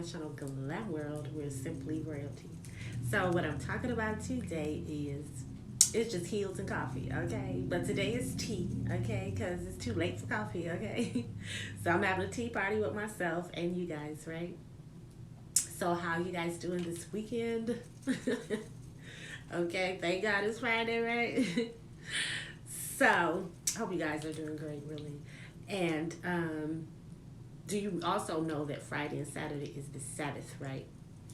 channel Glam World. We're simply royalty. So what I'm talking about today is it's just heels and coffee, okay? But today is tea, okay? Because it's too late for coffee, okay? So I'm having a tea party with myself and you guys, right? So how you guys doing this weekend? Okay, thank God it's Friday, right? So hope you guys are doing great, really. And do you also know that Friday and Saturday is the Sabbath, right?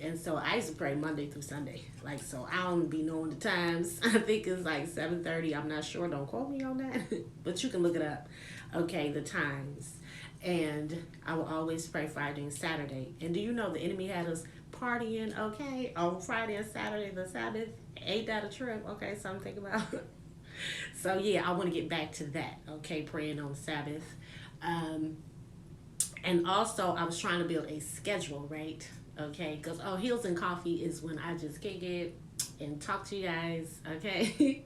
And so I used to pray Monday through Sunday. Like, so I don't be knowing the times. I think it's like 7:30. I'm not sure. Don't quote me on that. But you can look it up. Okay, the times. And I will always pray Friday and Saturday. And do you know the enemy had us partying, okay, on Friday and Saturday, the Sabbath? Ain't that a trip? Okay, something to think about. So yeah, I want to get back to that, okay, praying on Sabbath. Um, and also, I was trying to build a schedule, right? Okay, because heels and coffee is when I just kick it and talk to you guys, okay,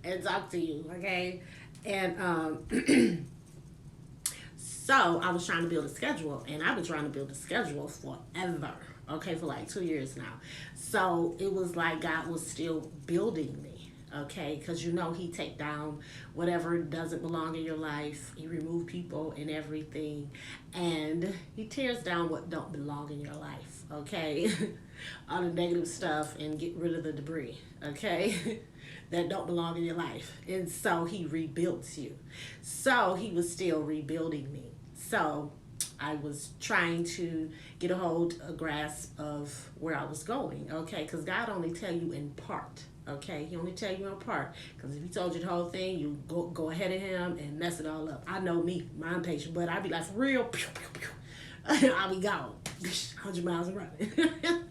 and talk to you, okay, and so I was trying to build a schedule, and I've been trying to build a schedule forever, okay, for like 2 years now. So it was like God was still building me. Okay, because you know he take down whatever doesn't belong in your life. He remove people and everything, and he tears down what don't belong in your life. Okay, all the negative stuff and get rid of the debris. Okay, that don't belong in your life, and so he rebuilds you. So he was still rebuilding me. So I was trying to get a grasp of where I was going, okay? Because God only tell you in part, okay? He only tell you in part. Because if he told you the whole thing, you go ahead of him and mess it all up. I know me, my impatient, but I'd be like, for real, pew, pew, pew. I'll be gone, 100 miles and running.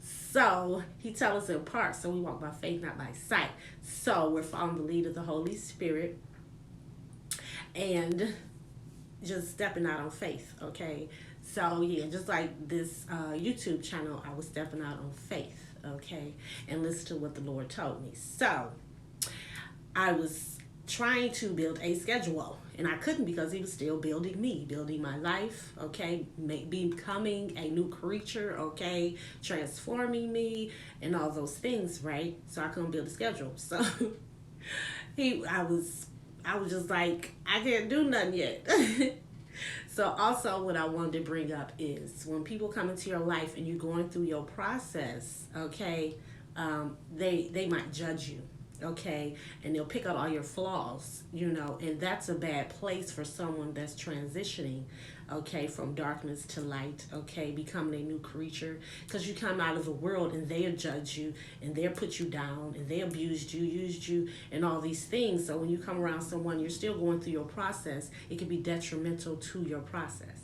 So he tells us in part, so we walk by faith, not by sight. So we're following the lead of the Holy Spirit. And just stepping out on faith, okay? So yeah, just like this YouTube channel, I was stepping out on faith, okay? And listen to what the Lord told me. So I was trying to build a schedule, and I couldn't because he was still building me, building my life, okay? Becoming a new creature, okay? Transforming me and all those things, right? So I couldn't build a schedule. So I was just like, I can't do nothing yet. So also what I wanted to bring up is when people come into your life and you're going through your process, okay, they might judge you, okay, and they'll pick out all your flaws, you know, and that's a bad place for someone that's transitioning, okay, from darkness to light, okay, becoming a new creature, because you come out of the world and they'll judge you and they'll put you down and they abused you, used you, and all these things. So when you come around someone, you're still going through your process, it can be detrimental to your process,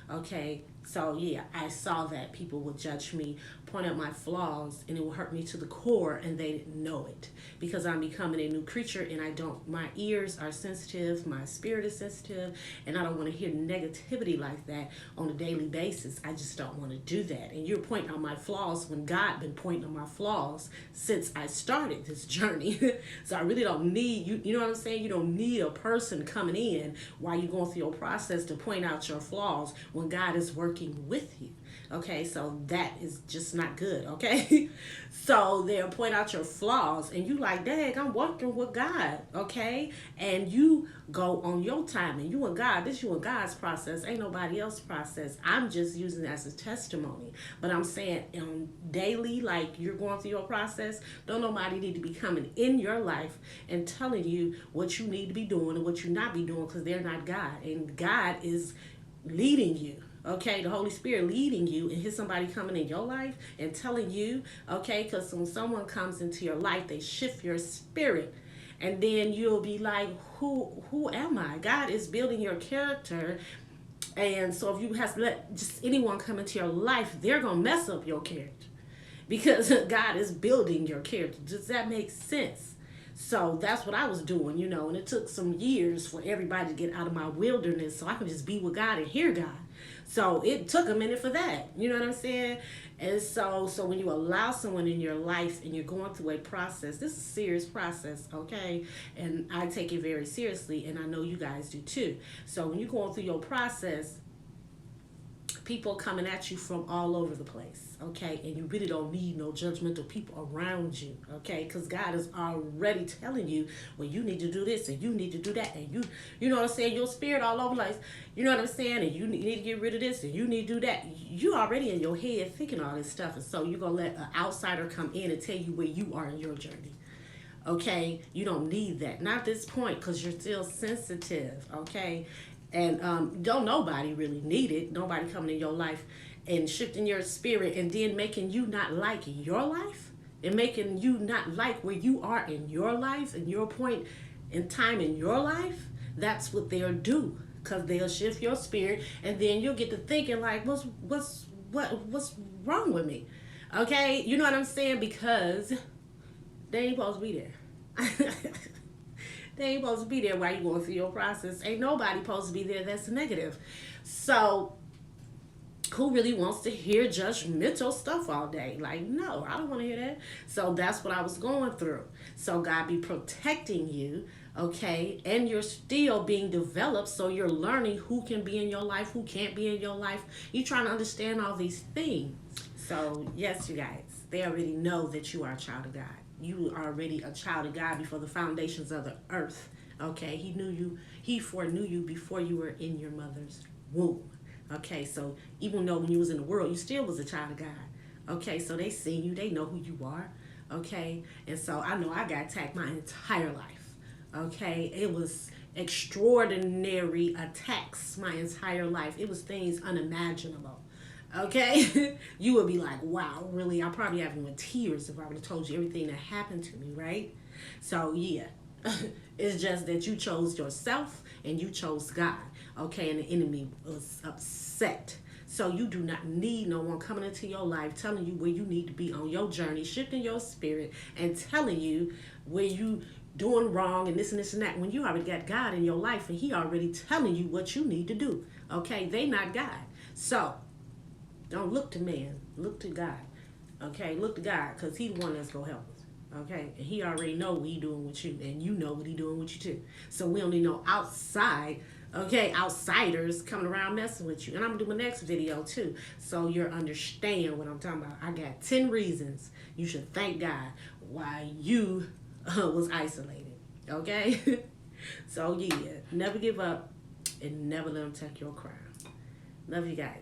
okay. So yeah, I saw that people would judge me, point out my flaws, and it will hurt me to the core, and they didn't know it because I'm becoming a new creature, and I don't. My ears are sensitive, my spirit is sensitive, and I don't want to hear negativity like that on a daily basis. I just don't want to do that. And you're pointing out my flaws when God been pointing out my flaws since I started this journey. So I really don't need you. You know what I'm saying? You don't need a person coming in while you're going through your process to point out your flaws when God is working with you, okay? So that is just not good, okay? So they'll point out your flaws and you like, dang, I'm working with God, okay? And you go on your time and you and God, this you and God's process, ain't nobody else's process. I'm just using it as a testimony, but I'm saying daily, like you're going through your process, don't nobody need to be coming in your life and telling you what you need to be doing and what you not be doing, because they're not God, and God is leading you, okay? The Holy Spirit leading you, and here's somebody coming in your life and telling you, okay? Because when someone comes into your life, they shift your spirit, and then you'll be like, who am I? God is building your character. And so if you have to let just anyone come into your life, they're gonna mess up your character because God is building your character. Does that make sense? So that's what I was doing, you know, and it took some years for everybody to get out of my wilderness so I could just be with God and hear God. So it took a minute for that. You know what I'm saying? And so when you allow someone in your life and you're going through a process, this is a serious process, okay? And I take it very seriously, and I know you guys do too. So when you're going through your process, people coming at you from all over the place, okay? And you really don't need no judgmental people around you, okay? Because God is already telling you, well, you need to do this and you need to do that, and you know what I'm saying? Your spirit all over the place, you know what I'm saying? And you need to get rid of this and you need to do that. You already in your head thinking all this stuff, and so you're gonna let an outsider come in and tell you where you are in your journey. Okay, you don't need that. Not at this point, because you're still sensitive. Okay, and don't nobody really need it. Nobody coming in your life and shifting your spirit and then making you not like your life and making you not like where you are in your life and your point in time in your life. That's what they'll do, because they'll shift your spirit, and then you'll get to thinking like, what's wrong with me? Okay, you know what I'm saying? Because they ain't supposed to be there. They ain't supposed to be there while you going through your process. Ain't nobody supposed to be there that's negative. So who really wants to hear judgmental stuff all day? Like, no, I don't want to hear that. So that's what I was going through. So God be protecting you, okay? And you're still being developed, so you're learning who can be in your life, who can't be in your life. You're trying to understand all these things. So yes, you guys, they already know that you are a child of God. You are already a child of God before the foundations of the earth. Okay, he knew you. He foreknew you before you were in your mother's womb. Okay, so even though when you was in the world, you still was a child of God. Okay, so they seen you. They know who you are. Okay, and so I know I got attacked my entire life. Okay, it was extraordinary attacks my entire life. It was things unimaginable. Okay, you would be like, wow, really? I'll probably have even tears if I would have told you everything that happened to me, right? So yeah, it's just that you chose yourself and you chose God, okay? And the enemy was upset. So you do not need no one coming into your life telling you where you need to be on your journey, shifting your spirit and telling you where you doing wrong and this and that, when you already got God in your life and he already telling you what you need to do, okay? They not God. So don't look to man, look to God. Okay, look to God, because he the one that's going to help us. Okay, and he already know what he doing with you, and you know what he doing with you too. So we don't need no outsiders coming around messing with you. And I'm going to do my next video too, so you'll understand what I'm talking about. I got 10 reasons you should thank God why you was isolated. Okay? So yeah, never give up and never let them take your crown. Love you guys.